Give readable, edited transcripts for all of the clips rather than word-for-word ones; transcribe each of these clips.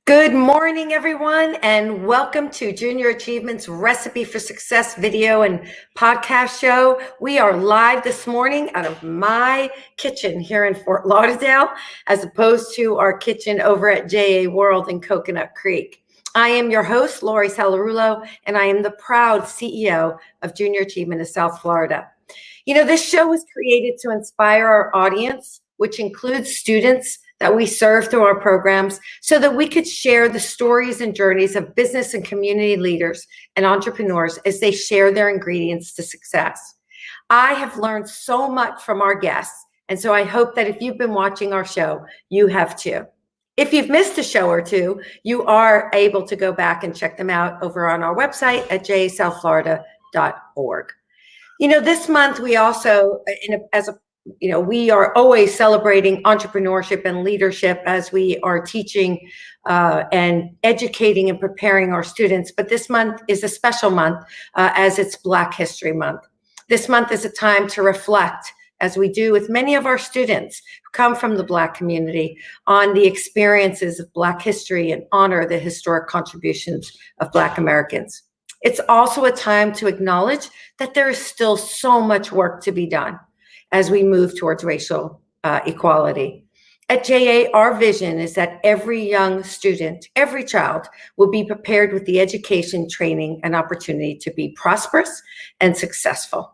Good morning, everyone, and welcome to Junior Achievement's Recipe for Success video and podcast show. We are live this morning out of my kitchen here in Fort Lauderdale, as opposed to our kitchen over at JA World in Coconut Creek. I am your host, Lori Salarulo, and I am the proud CEO of Junior Achievement of South Florida. You know, this show was created to inspire our audience, which includes students that we serve through our programs, so that we could share the stories and journeys of business and community leaders and entrepreneurs as they share their ingredients to success. I have learned so much from our guests, and so I hope that if you've been watching our show, you have too. If you've missed a show or two, you are able to go back and check them out over on our website at jasouthflorida.org. You know, this month we also, we are always celebrating entrepreneurship and leadership as we are teaching and educating and preparing our students. But this month is a special month as it's Black History Month. This month is a time to reflect, as we do with many of our students who come from the Black community, on the experiences of Black history and honor the historic contributions of Black Americans. It's also a time to acknowledge that there is still so much work to be done as we move towards racial equality. At JA, our vision is that every young student, every child, will be prepared with the education, training, and opportunity to be prosperous and successful.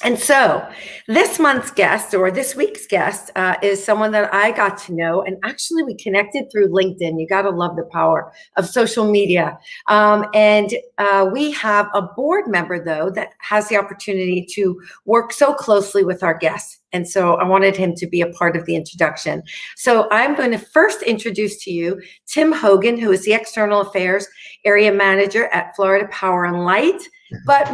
And so this month's guest, or this week's guest, is someone that I got to know, and actually we connected through LinkedIn. You got to love the power of social media. We have a board member, though, that has the opportunity to work so closely with our guests. And so I wanted him to be a part of the introduction. So I'm going to first introduce to you Tim Hogan, who is the External Affairs Area Manager at Florida Power and Light, but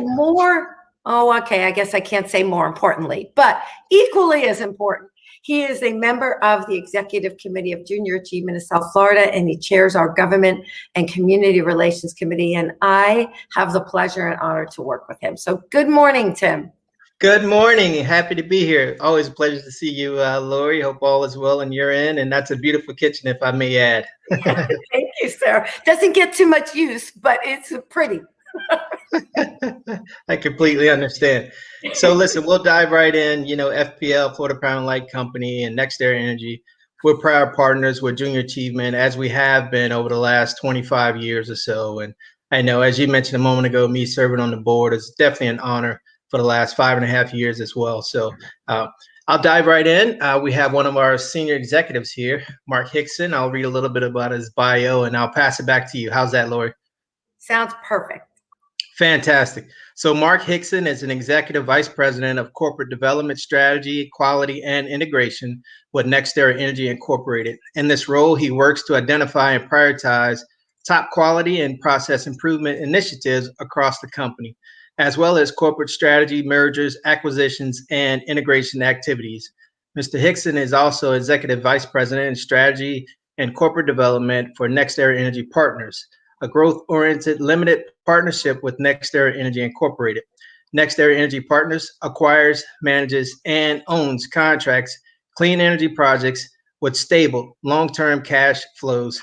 I guess I can't say more importantly, but equally as important, he is a member of the Executive Committee of Junior Achievement of South Florida, and he chairs our Government and Community Relations Committee, and I have the pleasure and honor to work with him. So good morning, Tim. Good morning. Happy to be here. Always a pleasure to see you, Lori. Hope all is well on your end, and that's a beautiful kitchen, if I may add. Thank you, sir. Doesn't get too much use, but it's pretty. I completely understand. So listen, we'll dive right in. You know, FPL, Florida Power and Light Company, and NextEra Energy, we're proud partners with Junior Achievement, as we have been over the last 25 years or so. And I know, as you mentioned a moment ago, me serving on the board is definitely an honor for the last 5.5 years as well. So I'll dive right in. We have one of our senior executives here, Mark Hickson. I'll read a little bit about his bio, and I'll pass it back to you. How's that, Lori? Sounds perfect. Fantastic. So Mark Hickson is an Executive Vice President of Corporate Development Strategy, Quality, and Integration with NextEra Energy Incorporated. In this role, he works to identify and prioritize top quality and process improvement initiatives across the company, as well as corporate strategy, mergers, acquisitions, and integration activities. Mr. Hickson is also Executive Vice President in Strategy and Corporate Development for NextEra Energy Partners, a growth-oriented limited partnership with NextEra Energy Incorporated. NextEra Energy Partners acquires, manages, and owns contracts, clean energy projects with stable, long-term cash flows.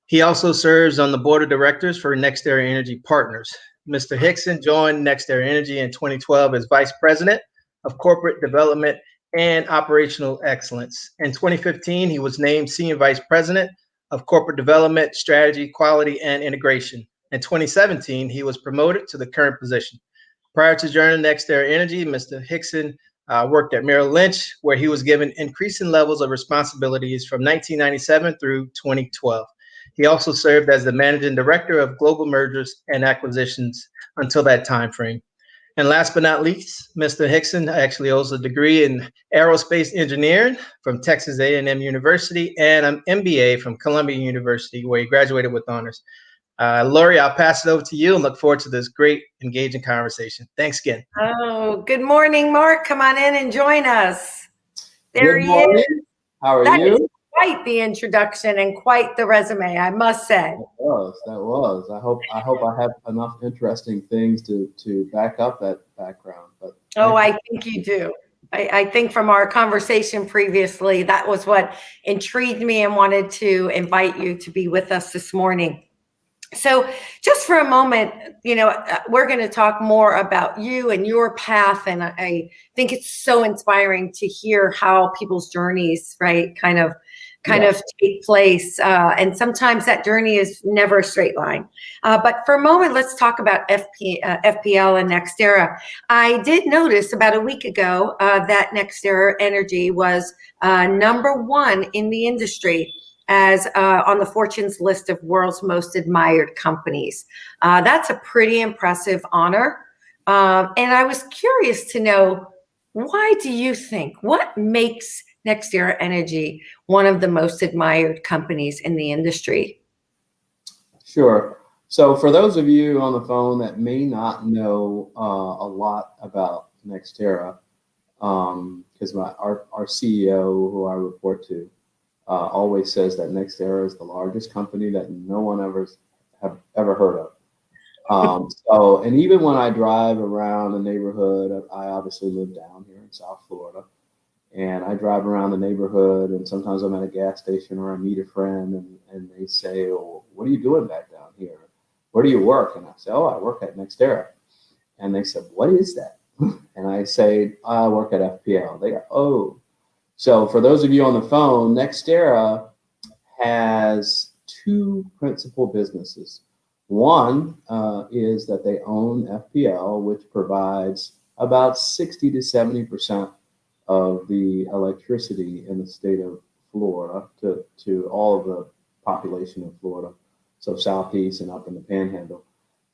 He also serves on the board of directors for NextEra Energy Partners. Mr. Hickson joined NextEra Energy in 2012 as Vice President of Corporate Development and Operational Excellence. In 2015, he was named Senior Vice President of Corporate Development, Strategy, Quality, and Integration. In 2017, he was promoted to the current position. Prior to joining NextEra Energy, Mr. Hickson worked at Merrill Lynch, where he was given increasing levels of responsibilities from 1997 through 2012. He also served as the Managing Director of Global Mergers and Acquisitions until that time frame. And last but not least, Mr. Hickson actually holds a degree in aerospace engineering from Texas A&M University and an MBA from Columbia University, where he graduated with honors. Lori, I'll pass it over to you and look forward to this great, engaging conversation. Thanks again. Oh, good morning, Mark. Come on in and join us. There he is. How are you? Quite the introduction and quite the resume, I must say. That was. I hope I have enough interesting things to back up that background. But I think you do. I think from our conversation previously, that was what intrigued me and wanted to invite you to be with us this morning. So just for a moment, we're going to talk more about you and your path. And I think it's so inspiring to hear how people's journeys, right, kind of take place. And sometimes that journey is never a straight line. But for a moment, let's talk about FPL and NextEra. I did notice about a week ago that NextEra Energy was #1 in the industry as on the Fortune's list of world's most admired companies. That's a pretty impressive honor. And I was curious to know, why do you think, what makes NextEra Energy one of the most admired companies in the industry? Sure. So for those of you on the phone that may not know a lot about NextEra, because our CEO, who I report to, always says that NextEra is the largest company that no one have ever heard of. And even when I drive around the neighborhood, I obviously live down here in South Florida, and I drive around the neighborhood, and sometimes I'm at a gas station or I meet a friend, and they say, "Oh, what are you doing back down here? Where do you work?" And I say, "Oh, I work at NextEra." And they said, "What is that?" And I say, "I work at FPL." They go, "Oh." So for those of you on the phone, NextEra has two principal businesses. One is that they own FPL, which provides about 60 to 70% of the electricity in the state of Florida to all of the population of Florida, so Southeast and up in the Panhandle.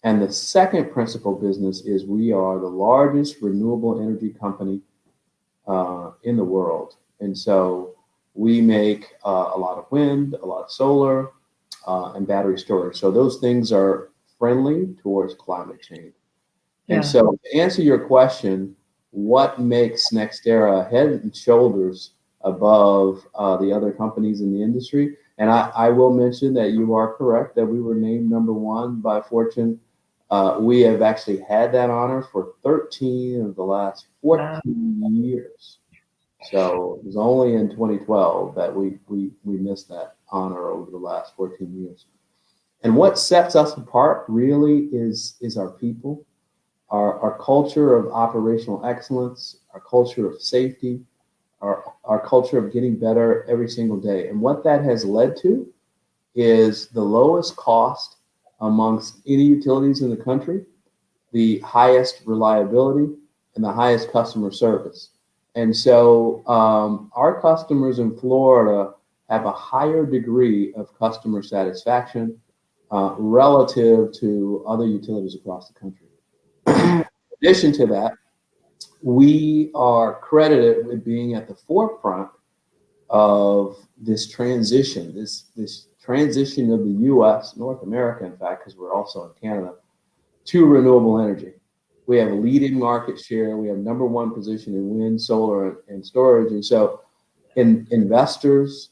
And the second principal business is we are the largest renewable energy company in the world. And so we make a lot of wind, a lot of solar, and battery storage. So those things are friendly towards climate change. Yeah. And so to answer your question, what makes NextEra head and shoulders above the other companies in the industry? And I will mention that you are correct that we were named #1 by Fortune. We have actually had that honor for 13 of the last 14 years. So it was only in 2012 that we missed that honor over the last 14 years. And what sets us apart really is our people, our culture of operational excellence, our culture of safety, our culture of getting better every single day. And what that has led to is the lowest cost amongst any utilities in the country, the highest reliability, and the highest customer service. And so our customers in Florida have a higher degree of customer satisfaction relative to other utilities across the country. In addition to that, we are credited with being at the forefront of this transition, this transition of the U.S., North America, in fact, because we're also in Canada, to renewable energy. We have a leading market share. We have #1 position in wind, solar, and storage. And so investors,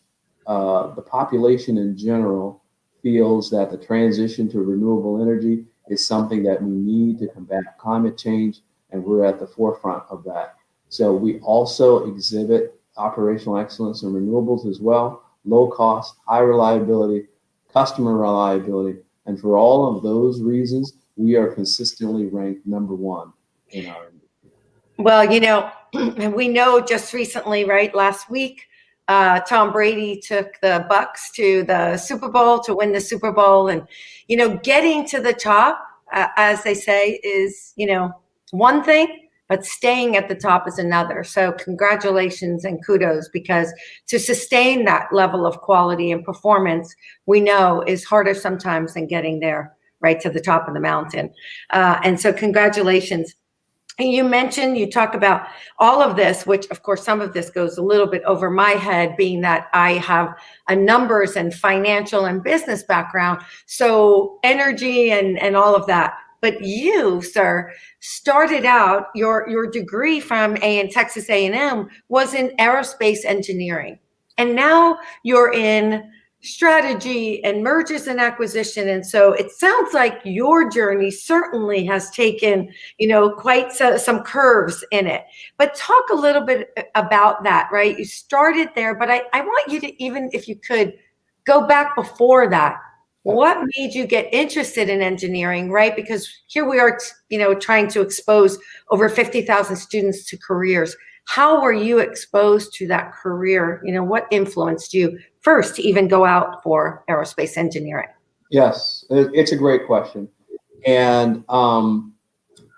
the population in general, feels that the transition to renewable energy is something that we need to combat climate change, and we're at the forefront of that. So we also exhibit operational excellence in renewables as well, low cost, high reliability, customer reliability. And for all of those reasons, we are consistently ranked #1 in our industry. Well, we know just recently, right, last week, Tom Brady took the Bucks to the Super Bowl to win the Super Bowl. And, getting to the top, as they say, is, one thing, but staying at the top is another. So congratulations and kudos, because to sustain that level of quality and performance, we know is harder sometimes than getting there right to the top of the mountain. And so congratulations. And you talk about all of this, which of course, some of this goes a little bit over my head, being that I have a numbers and financial and business background. So energy and all of that. But you, sir, started out, your degree from Texas A&M was in aerospace engineering. And now you're in strategy and mergers and acquisition. And so it sounds like your journey certainly has taken, quite some curves in it. But talk a little bit about that, right? You started there, but I want you to, even if you could, go back before that. What made you get interested in engineering, right? Because here we are, trying to expose over 50,000 students to careers. How were you exposed to that career? What influenced you first to even go out for aerospace engineering? Yes, it's a great question. And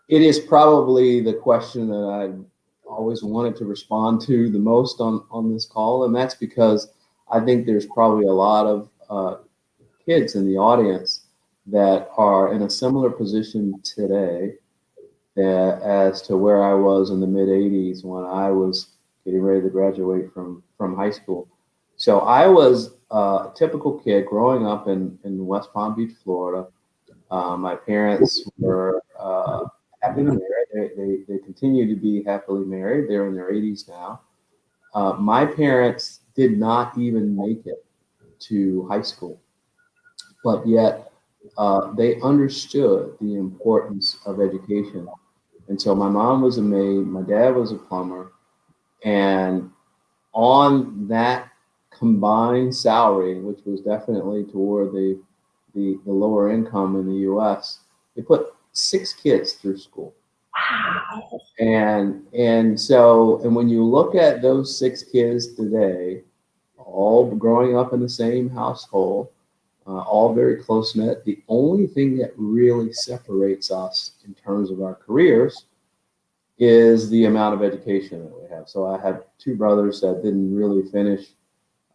it is probably the question that I always wanted to respond to the most on this call. And that's because I think there's probably a lot of kids in the audience that are in a similar position today as to where I was in the mid 80s when I was getting ready to graduate from high school. So I was a typical kid growing up in West Palm Beach, Florida. My parents were happily married. They continue to be happily married. They're in their 80s now. My parents did not even make it to high school, but yet they understood the importance of education. And so my mom was a maid, my dad was a plumber, and on that combined salary, which was definitely toward the lower income in the U.S., they put 6 kids through school. Wow. And when you look at those 6 kids today, all growing up in the same household, all very close knit, the only thing that really separates us in terms of our careers is the amount of education that we have. So I have 2 brothers that didn't really finish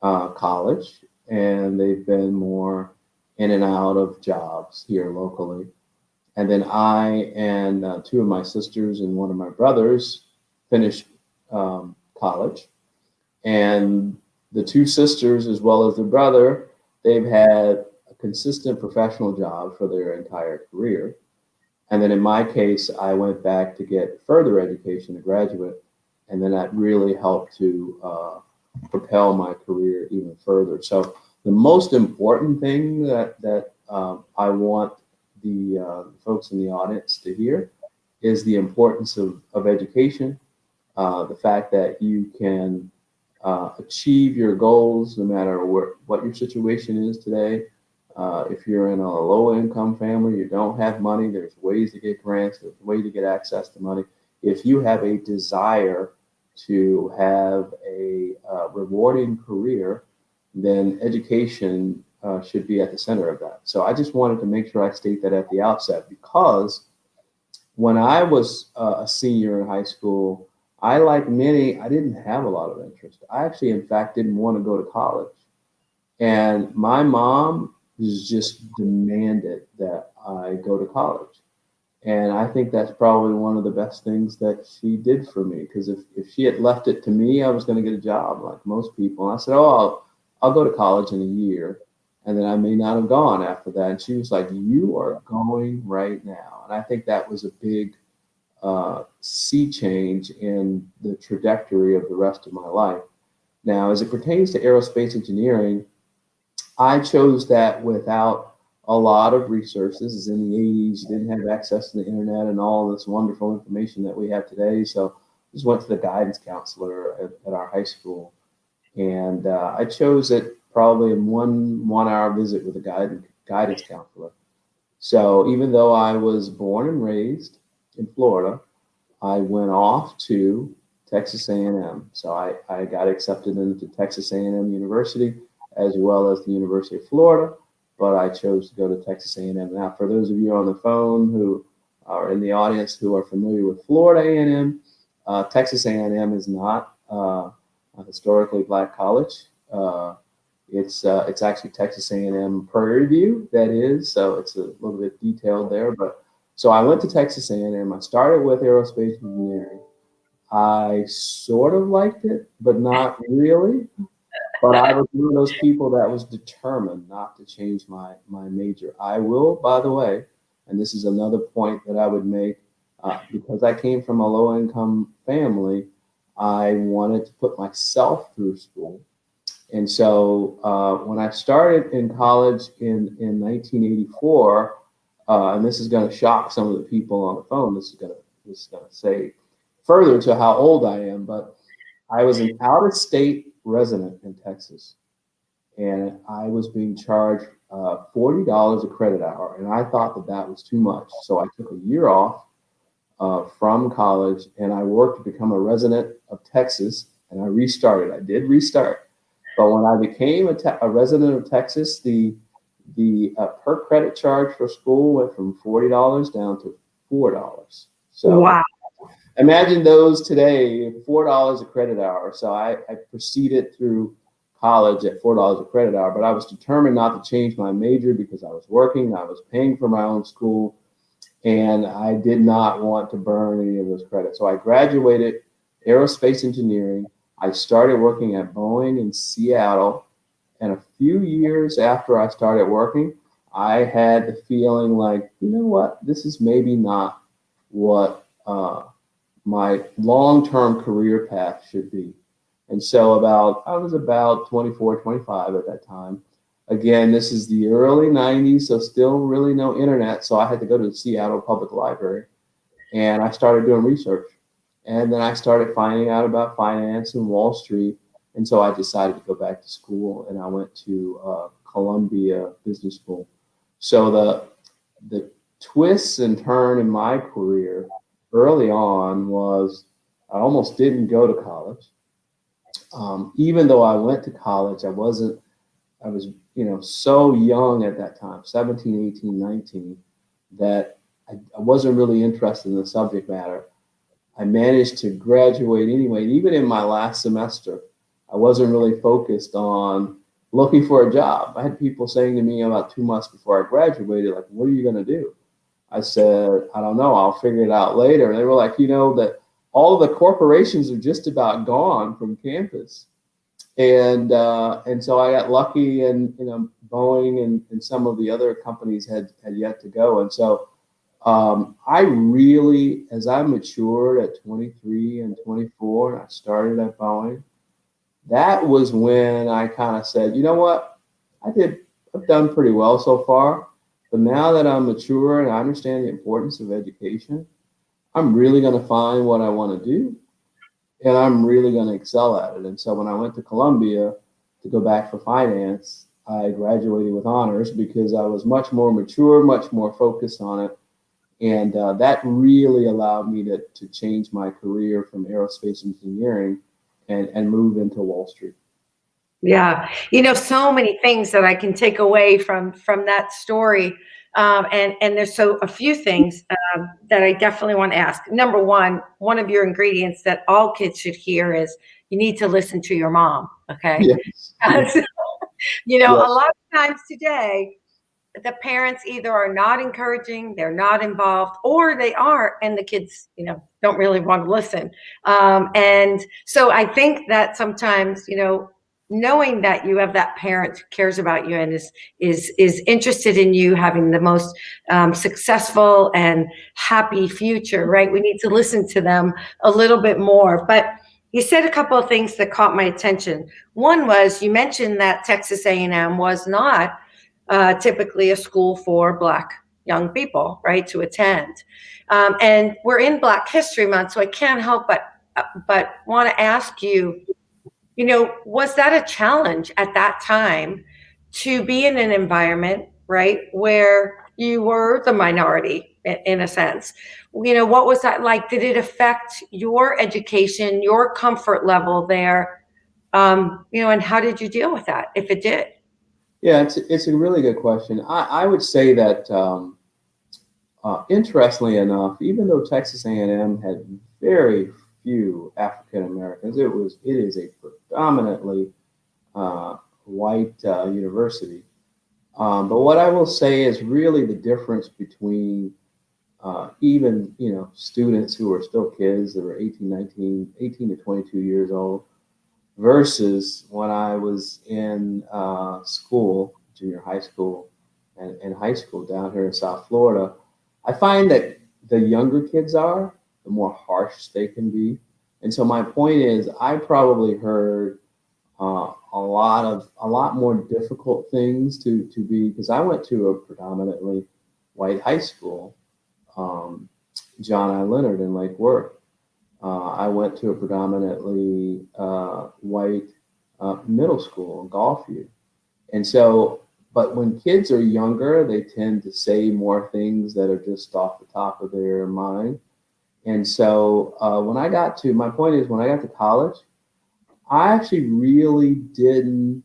college, and they've been more in and out of jobs here locally. And then I and 2 of my sisters and 1 of my brothers finished college. And the 2 sisters, as well as the brother, they've had a consistent professional job for their entire career. And then in my case, I went back to get further education, a graduate, and then that really helped to propel my career even further. So the most important thing that I want the folks in the audience to hear is the importance of education, the fact that you can achieve your goals no matter what your situation is today. If you're in a low-income family, you don't have money, there's ways to get grants, there's ways to get access to money. If you have a desire to have a rewarding career, then education should be at the center of that. So I just wanted to make sure I state that at the outset, because when I was a senior in high school, like many, I didn't have a lot of interest. I actually, in fact, didn't want to go to college. And my mom just demanded that I go to college. And I think that's probably one of the best things that she did for me, because if she had left it to me, I was going to get a job like most people. And I said, oh, I'll go to college in a year. And then I may not have gone after that. And she was like, you are going right now. And I think that was a big sea change in the trajectory of the rest of my life. Now, as it pertains to aerospace engineering, I chose that without a lot of resources. In the 80s, you didn't have access to the internet and all this wonderful information that we have today. So I just went to the guidance counselor at our high school. And I chose it probably in one hour visit with a guidance counselor. So even though I was born and raised in Florida, I went off to Texas A&M. So I got accepted into Texas A&M University, as well as the University of Florida, but I chose to go to Texas A&M. Now, for those of you on the phone who are in the audience who are familiar with Florida A&M, Texas A&M is not a historically Black college. It's actually Texas A&M Prairie View, that is, so it's a little bit detailed there. But so I went to Texas A&M. I started with aerospace engineering. I sort of liked it, but not really. But I was one of those people that was determined not to change my major. I will, by the way, and this is another point that I would make, because I came from a low-income family, I wanted to put myself through school. And so when I started in college in 1984, and this is going to shock some of the people on the phone, this is going to say further to how old I am, but I was an out-of-state resident in Texas, and I was being charged $40 a credit hour, and I thought that that was too much. So I took a year off from college, and I worked to become a resident of Texas, and I restarted. I did restart, but when I became a resident of Texas, the per credit charge for school went from $40 down to $4. So Wow. imagine those today, $4 a credit hour. So I proceeded through college at $4 a credit hour, but I was determined not to change my major because I was working, I was paying for my own school, and I did not want to burn any of those credits. So I graduated aerospace engineering. I started working at Boeing in Seattle, and a few years after I started working, I had the feeling like, you know what, this is maybe not what my long-term career path should be. And so I was about 24, 25 at that time. Again, this is the early 90s, so still really no internet. So I had to go to the Seattle Public Library, and I started doing research. And then I started finding out about finance and Wall Street. And so I decided to go back to school, and I went to Columbia Business School. So the twists and turn in my career early on was I almost didn't go to college. Even though I went to college, I was, so young at that time, 17, 18, 19, that I wasn't really interested in the subject matter. I managed to graduate anyway. Even in my last semester, I wasn't really focused on looking for a job. I had people saying to me about 2 months before I graduated, like, what are you going to do? I said, I don't know. I'll figure it out later. And they were like, that all of the corporations are just about gone from campus. And so I got lucky, and Boeing and some of the other companies had yet to go. And so I really, as I matured at 23 and 24, and I started at Boeing, that was when I kind of said, you know what, I've done pretty well so far, but now that I'm mature and I understand the importance of education, I'm really going to find what I want to do, and I'm really going to excel at it. And so when I went to Columbia to go back for finance, I graduated with honors because I was much more mature, much more focused on it. And that really allowed me to change my career from aerospace engineering and move into Wall Street. Yeah, so many things that I can take away from that story, and there's a few things that I definitely want to ask. Number one of your ingredients that all kids should hear is you need to listen to your mom. Okay, Yes. yes. Yes. A lot of times today, the parents either are not encouraging, they're not involved, or they are, and the kids, don't really want to listen. And so I think that sometimes, knowing that you have that parent who cares about you and is interested in you having the most successful and happy future, right? We need to listen to them a little bit more. But you said a couple of things that caught my attention. One was you mentioned that Texas A&M was not typically a school for Black young people, right, to attend. And we're in Black History Month, so I can't help but want to ask you, was that a challenge at that time to be in an environment, right, where you were the minority in a sense? What was that like? Did it affect your education, your comfort level there? And how did you deal with that, if it did? Yeah, it's a really good question. I would say that interestingly enough, even though Texas A&M had very few African Americans, it is a predominantly white university. But what I will say is really the difference between even students who are still kids that were 18 to 22 years old versus when I was in school, junior high school and high school down here in South Florida. I find that the younger kids the more harsh they can be. And so my point is, I probably heard a lot more difficult things to be, because I went to a predominantly white high school, John I. Leonard in Lake Worth. I went to a predominantly white middle school in Gulfview. And so, but when kids are younger, they tend to say more things that are just off the top of their mind. And so my point is, when I got to college, I actually really didn't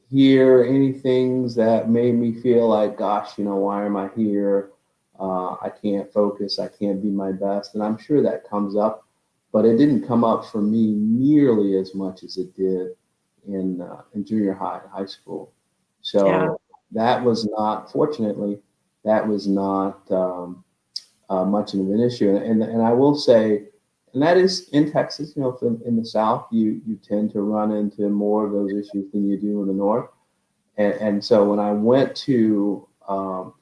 hear any things that made me feel like, gosh, why am I here? I can't focus. I can't be my best. And I'm sure that comes up, but it didn't come up for me nearly as much as it did in junior high and high school. So Yeah. that was not, fortunately, that was not much of an issue. And I will say, and that is in Texas, in the South, you tend to run into more of those issues than you do in the North. And so when I went to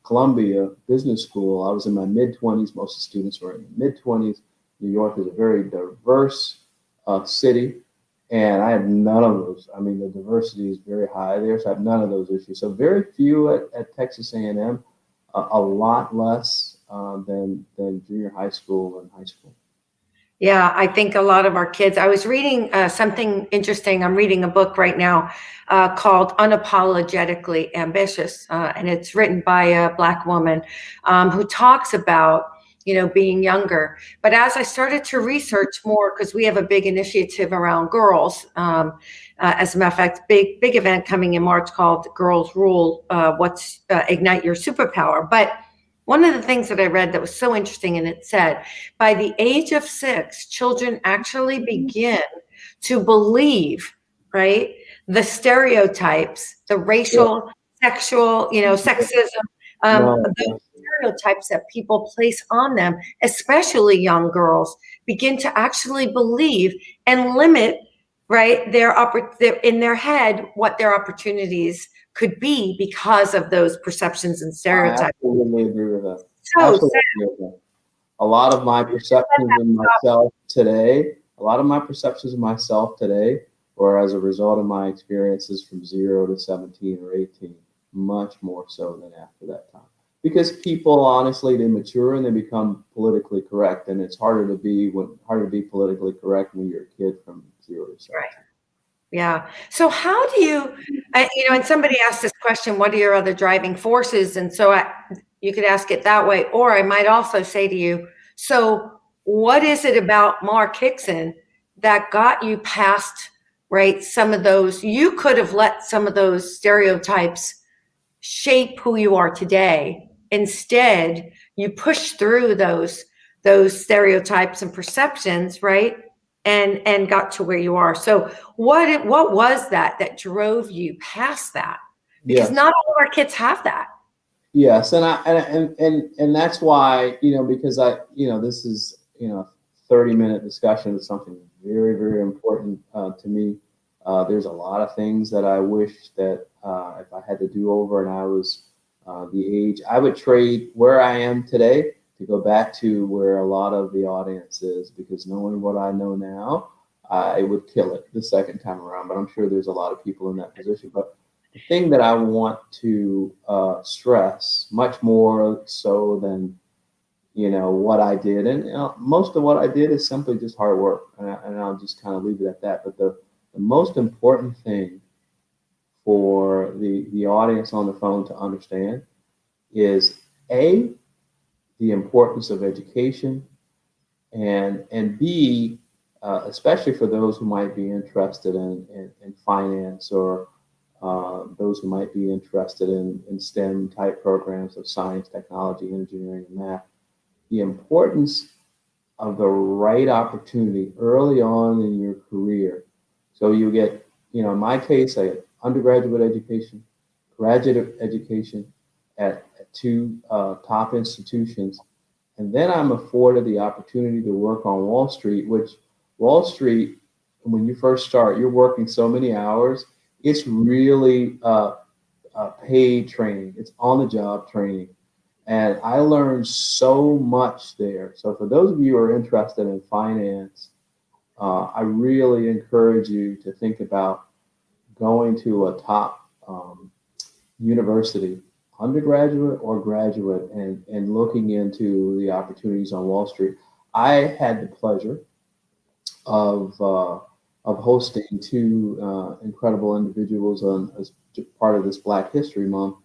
Columbia Business School, I was in my mid-20s. Most of the students were in the mid-20s. New York is a very diverse city, and I have none of those. I mean, the diversity is very high there, so I have none of those issues. So very few at Texas A&M, a lot less than junior high school and high school. Yeah, I think a lot of our kids, I was reading something interesting. I'm reading a book right now called Unapologetically Ambitious, and it's written by a Black woman who talks about, being younger. But as I started to research more, because we have a big initiative around girls, as a matter of fact, big event coming in March called Girls Rule, Ignite Your Superpower. But one of the things that I read that was so interesting, and it said, by the age of 6, children actually begin to believe, right, the stereotypes, the racial, sexual, sexism, those stereotypes that people place on them, especially young girls, begin to actually believe and limit, right, in their head what their opportunities could be because of those perceptions and stereotypes. I absolutely agree with that. So Absolutely agree with that. A lot of my perceptions of myself today were as a result of my experiences from 0 to 17 or 18, much more so than after that time. Because people, honestly, they mature and they become politically correct, and it's harder to be politically correct when you're a kid from 0 to 17. Right. Yeah. So how do you, and somebody asked this question, what are your other driving forces? And so you could ask it that way, or I might also say to you, so what is it about Mark Hickson that got you past, right, some of those, you could have let some of those stereotypes shape who you are today. Instead, you push through those stereotypes and perceptions, right? And got to where you are. So what was that drove you past that? Because not all of our kids have that. Yes, and that's why, because this is, 30-minute discussion of something very, very important to me. There's a lot of things that I wish that if I had to do over and I was the age, I would trade where I am today to go back to where a lot of the audience is, because knowing what I know now, I would kill it the second time around. But I'm sure there's a lot of people in that position. But the thing that I want to stress, much more so than what I did, and most of what I did is simply just hard work, and I'll just kind of leave it at that. But the most important thing for the audience on the phone to understand is A, the importance of education, and B, especially for those who might be interested in finance, or those who might be interested in STEM type programs of science, technology, engineering, and math, the importance of the right opportunity early on in your career. So you get, in my case, I get undergraduate education, graduate education at 2 top institutions. And then I'm afforded the opportunity to work on Wall Street, which Wall Street, when you first start, you're working so many hours. It's really paid training. It's on-the-job training. And I learned so much there. So for those of you who are interested in finance, I really encourage you to think about going to a top university, undergraduate or graduate, and looking into the opportunities on Wall Street. I had the pleasure of hosting two incredible individuals as part of this Black History Month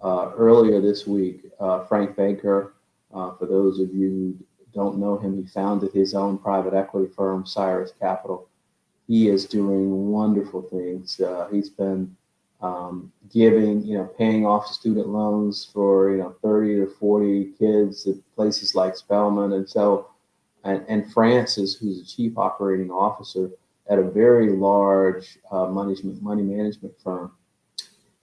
earlier this week. Frank Baker, for those of you who don't know him, he founded his own private equity firm, Cyrus Capital. He is doing wonderful things. He's been giving, paying off student loans for, 30 to 40 kids at places like Spelman. And so, and Francis, who's the chief operating officer at a very large money management firm.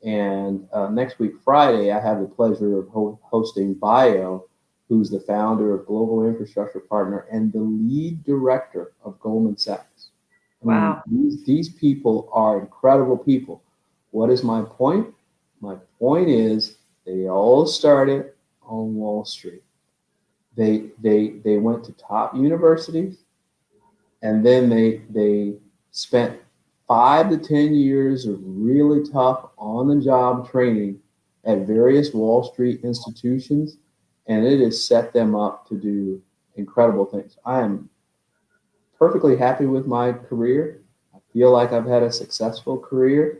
And next week, Friday, I have the pleasure of hosting Bio, who's the founder of Global Infrastructure Partner and the lead director of Goldman Sachs. Wow. These people are incredible people. What is my point? My point is they all started on Wall Street. They went to top universities, and then they spent 5 to 10 years of really tough on-the-job training at various Wall Street institutions, and it has set them up to do incredible things. I am perfectly happy with my career. I feel like I've had a successful career,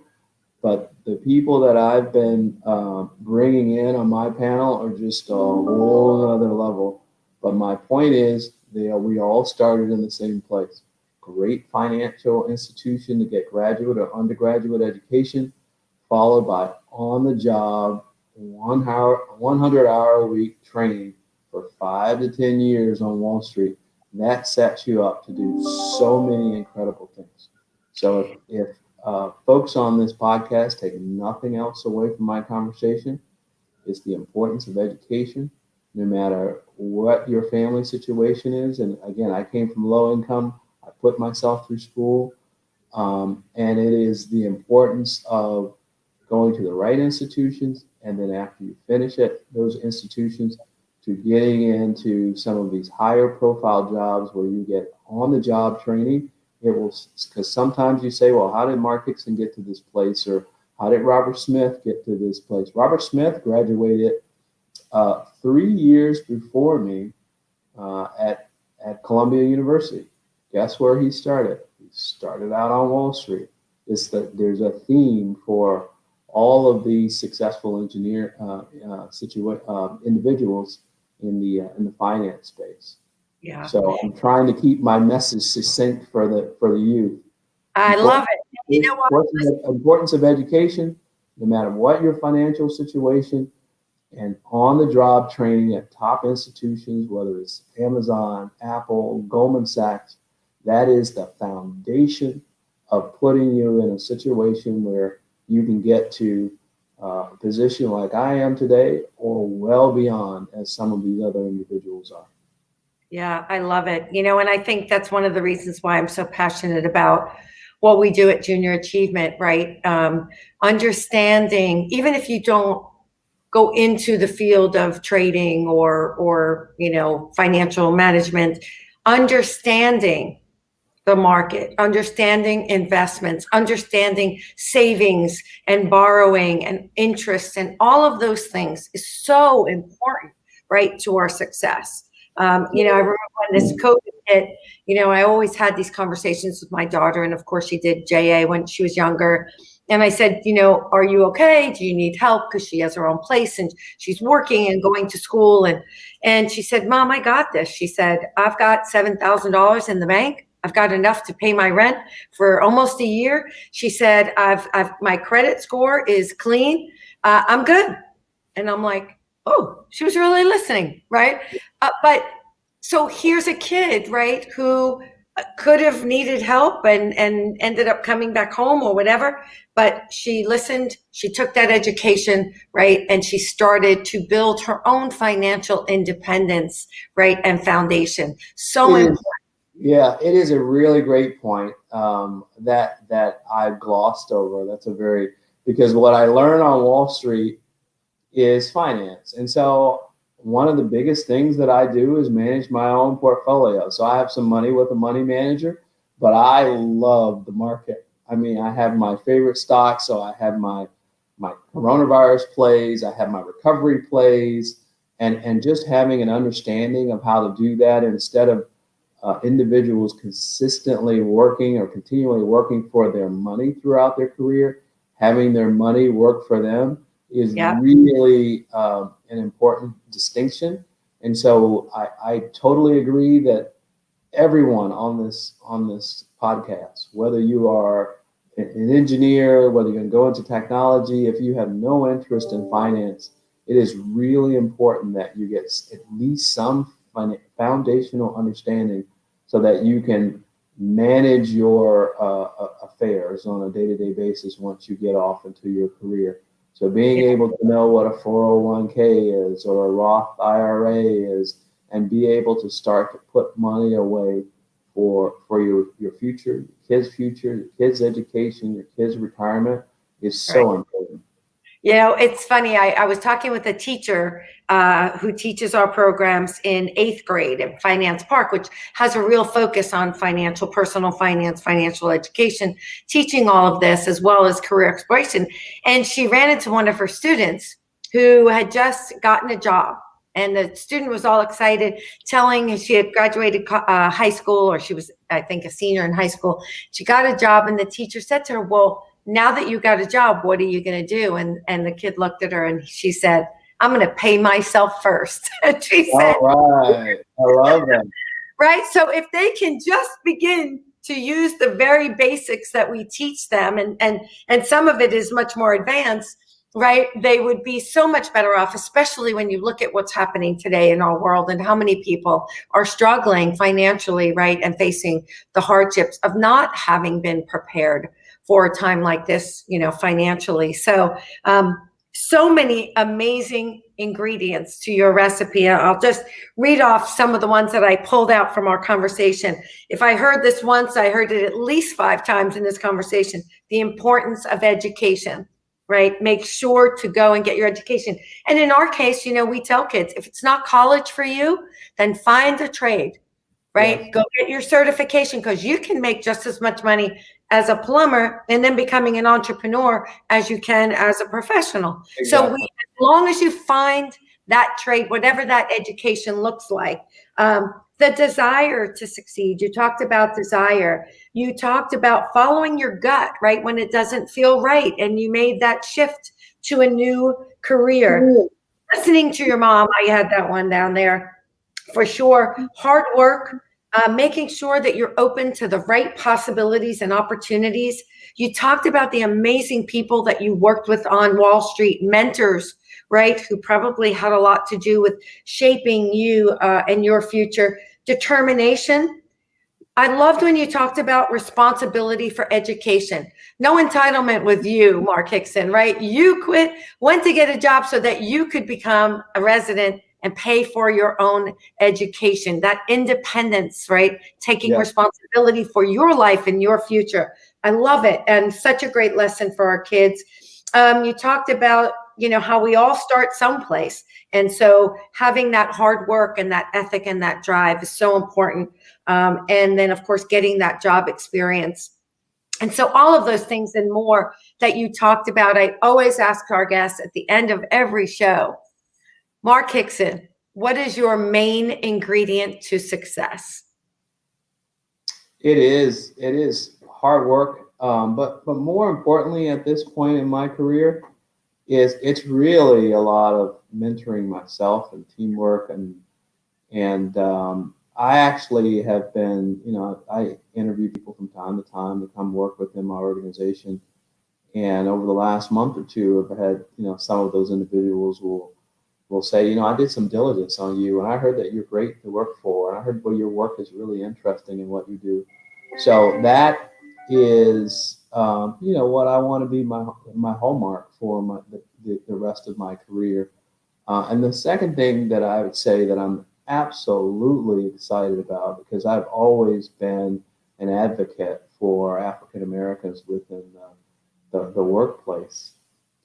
but the people that I've been bringing in on my panel are just a whole other level. But my point is, we all started in the same place. Great financial institution to get graduate or undergraduate education, followed by on-the-job, 100-hour a week training for 5 to 10 years on Wall Street. That sets you up to do so many incredible things. So if folks on this podcast take nothing else away from my conversation, it's the importance of education, no matter what your family situation is. And again, I came from low income. I put myself through school. And it is the importance of going to the right institutions, and then after you finish at those institutions, to getting into some of these higher profile jobs where you get on the job training. It will, because sometimes you say, well, how did Mark Hickson get to this place? Or how did Robert Smith get to this place? Robert Smith graduated 3 years before me at Columbia University. Guess where he started? He started out on Wall Street. There's a theme for all of these successful individuals in the finance space. Yeah. So I'm trying to keep my message succinct for the youth. I love it. You know what? Importance of education, no matter what your financial situation, and on-the-job training at top institutions, whether it's Amazon, Apple, Goldman Sachs, that is the foundation of putting you in a situation where you can get to a position like I am today, or well beyond, as some of these other individuals are. Yeah, I love it. And I think that's one of the reasons why I'm so passionate about what we do at Junior Achievement, right? Understanding, even if you don't go into the field of trading or financial management, understanding the market, understanding investments, understanding savings and borrowing and interest, and all of those things is so important, right, to our success. I remember when this COVID hit, I always had these conversations with my daughter, and of course she did JA when she was younger. And I said, are you okay? Do you need help? Because she has her own place and she's working and going to school. And she said, Mom, I got this. She said, I've got $7,000 in the bank. I've got enough to pay my rent for almost a year. She said, my credit score is clean. I'm good. And I'm like, oh, she was really listening, right? But so here's a kid, right, who could have needed help and ended up coming back home or whatever, but she listened, she took that education, right, and she started to build her own financial independence, right, and foundation. So important. Yeah, it is a really great point that I've glossed over. Because what I learned on Wall Street is finance. And so one of the biggest things that I do is manage my own portfolio. So I have some money with a money manager. but I love the market. I mean, I have my favorite stocks. So I have my coronavirus plays, I have my recovery plays, and just having an understanding of how to do that instead of individuals consistently working or continually working for their money throughout their career, having their money work for them is really an important distinction. And so I totally agree that everyone on this podcast, whether you are an engineer, whether you're going to go into technology, if you have no interest in finance, it is really important that you get at least some foundational understanding so that you can manage your affairs on a day-to-day basis once you get off into your career. So being able to know what a 401k is or a Roth IRA is, and be able to start to put money away for your future, your kids' education, your kids' retirement is so important. You know, it's funny. I was talking with a teacher who teaches our programs in 8th grade at Finance Park, which has a real focus on personal finance, financial education, teaching all of this as well as career exploration. And she ran into one of her students who had just gotten a job. And the student was all excited, telling she had graduated high school, or she was, I think, a senior in high school. She got a job, and the teacher said to her, "Well, now that you got a job, what are you going to do?" And the kid looked at her and she said, "I'm going to pay myself first." And she said, "All right, I love that." Right. So if they can just begin to use the very basics that we teach them, and some of it is much more advanced, right, they would be so much better off, especially when you look at what's happening today in our world and how many people are struggling financially, right, and facing the hardships of not having been prepared for a time like this, you know, financially. So, so many amazing ingredients to your recipe. I'll just read off some of the ones that I pulled out from our conversation. If I heard this once, I heard it at least 5 times in this conversation. The importance of education, right? Make sure to go and get your education. And in our case, you know, we tell kids, if it's not college for you, then find a trade. Right? Yes. Go get your certification, because you can make just as much money as a plumber and then becoming an entrepreneur as you can as a professional. Exactly. So as long as you find that trade, whatever that education looks like, the desire to succeed. You talked about desire. You talked about following your gut, right? When it doesn't feel right, and you made that shift to a new career. Mm-hmm. Listening to your mom, I had that one down there. For sure, hard work, making sure that you're open to the right possibilities and opportunities. You talked about the amazing people that you worked with on Wall Street, mentors, right, who probably had a lot to do with shaping you and your future. Determination. I loved when you talked about responsibility for education. No entitlement with you, Mark Hickson, right? You went to get a job so that you could become a resident and pay for your own education. That independence, right? Taking responsibility for your life and your future. I love it. And such a great lesson for our kids. You talked about, you know, how we all start someplace. And so having that hard work and that ethic and that drive is so important. And then, of course, getting that job experience. And so all of those things and more that you talked about, I always ask our guests at the end of every show, Mark Hickson, what is your main ingredient to success? It is hard work. But more importantly, at this point in my career, it's really a lot of mentoring myself and teamwork, and I actually have been, you know, I interview people from time to time to come work within my organization, and over the last month or two, I've had, you know, some of those individuals will say, you know, I did some diligence on you, and I heard that you're great to work for, and I heard, well, your work is really interesting in what you do. So that is, you know, what I want to be my hallmark for the rest of my career. And the second thing that I would say that I'm absolutely excited about, because I've always been an advocate for African Americans within the workplace,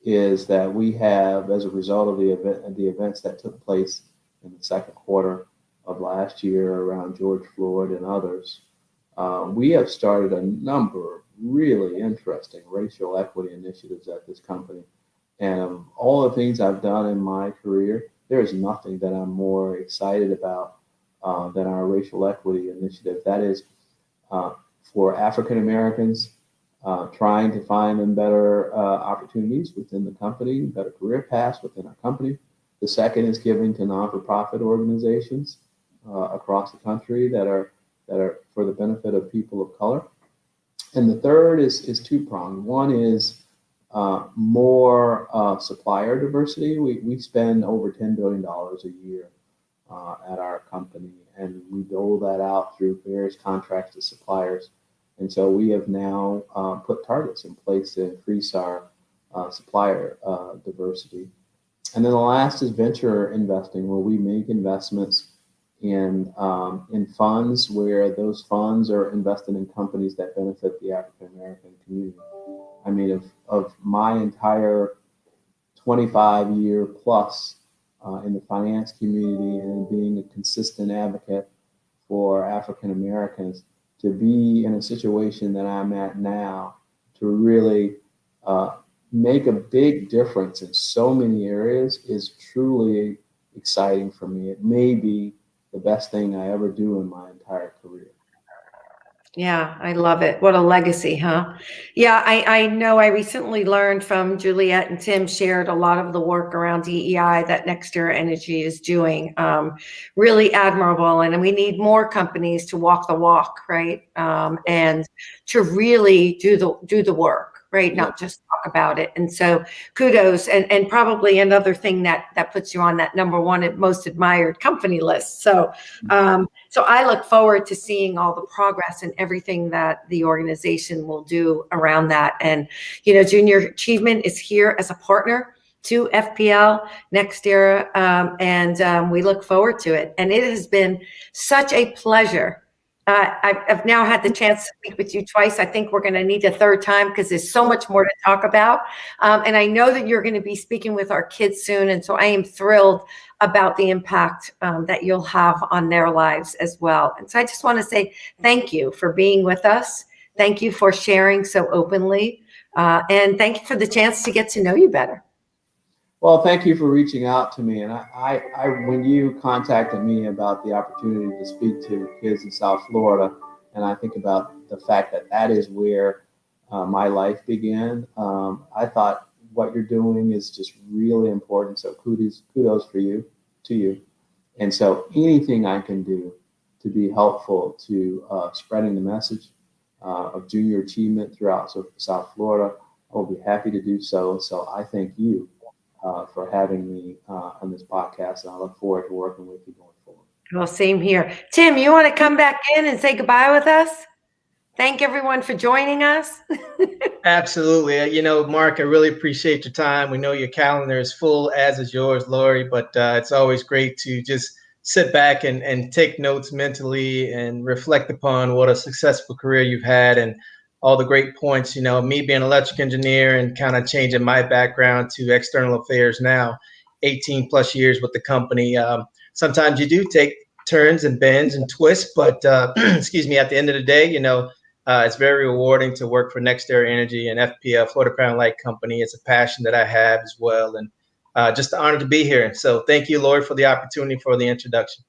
is that we have, as a result of the events that took place in the second quarter of last year around George Floyd and others, We have started a number of really interesting racial equity initiatives at this company. And of all the things I've done in my career, there is nothing that I'm more excited about than our racial equity initiative. That is for African Americans, trying to find them better opportunities within the company, better career paths within our company. The second is giving to non-for-profit organizations across the country that are for the benefit of people of color. And the third is two-pronged. One is more supplier diversity. We spend over $10 billion a year at our company, and we dole that out through various contracts to suppliers. And so we have now put targets in place to increase our supplier diversity. And then the last is venture investing, where we make investments in funds where those funds are invested in companies that benefit the African American community. I mean, of my entire 25-year plus in the finance community and being a consistent advocate for African Americans, to be in a situation that I'm at now, to really make a big difference in so many areas is truly exciting for me. It may be the best thing I ever do in my entire career. Yeah, I love it. What a legacy, huh? Yeah, I know I recently learned from Juliet, and Tim shared a lot of the work around DEI that NextEra Energy is doing. Really admirable. And we need more companies to walk the walk, right? And to really do the work. Right, not just talk about it. And so kudos, and probably another thing that puts you on that number one most admired company list. So so I look forward to seeing all the progress and everything that the organization will do around that. And Junior Achievement is here as a partner to FPL NextEra, and we look forward to it. And it has been such a pleasure. I've now had the chance to speak with you twice. I think we're going to need a third time because there's so much more to talk about. And I know that you're going to be speaking with our kids soon. And so I am thrilled about the impact that you'll have on their lives as well. And so I just want to say thank you for being with us. Thank you for sharing so openly. And thank you for the chance to get to know you better. Well, thank you for reaching out to me. And I when you contacted me about the opportunity to speak to kids in South Florida, and I think about the fact that that is where my life began, I thought what you're doing is just really important. So kudos to you. And so anything I can do to be helpful to spreading the message of junior achievement throughout South Florida, I will be happy to do so. So I thank you for having me on this podcast, and I look forward to working with you going forward. Well, same here. Tim, you want to come back in and say goodbye with us? Thank everyone for joining us. Absolutely. Mark, I really appreciate your time. We know your calendar is full, as is yours, Lori, but it's always great to just sit back and take notes mentally and reflect upon what a successful career you've had and all the great points. Me being an electric engineer and kind of changing my background to external affairs now, 18 plus years with the company. Sometimes you do take turns and bends and twists, but excuse me, at the end of the day, it's very rewarding to work for NextEra Energy and FPL, Florida Power and Light Company. It's a passion that I have as well, and just an honor to be here. So thank you, Lori, for the opportunity, for the introduction.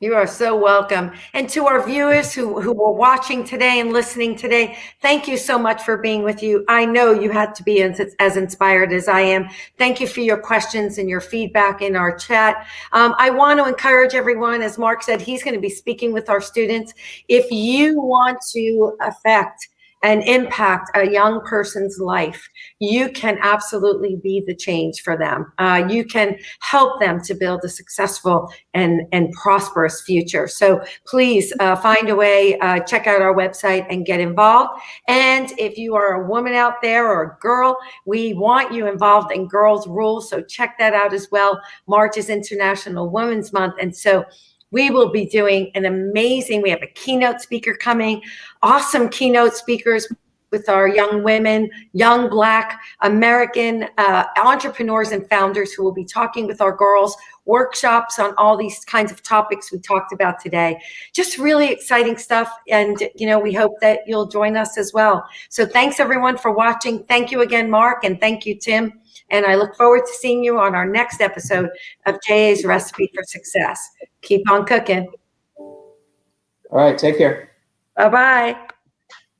You are so welcome. And to our viewers who were watching today and listening today, thank you so much for being with you. I know you had to be as inspired as I am. Thank you for your questions and your feedback in our chat. I want to encourage everyone, as Mark said, he's going to be speaking with our students. If you want to affect and impact a young person's life, you can absolutely be the change for them. You can help them to build a successful and prosperous future. So please find a way, check out our website and get involved. And if you are a woman out there or a girl, we want you involved in Girls Rule. So check that out as well. March is International Women's Month. And so we will be doing we have a keynote speaker coming, awesome keynote speakers. with our young women, young Black American entrepreneurs and founders who will be talking with our girls, workshops on all these kinds of topics we talked about today. Just really exciting stuff. And, we hope that you'll join us as well. So thanks everyone for watching. Thank you again, Mark, and thank you, Tim. And I look forward to seeing you on our next episode of JA's Recipe for Success. Keep on cooking. All right, take care. Bye-bye.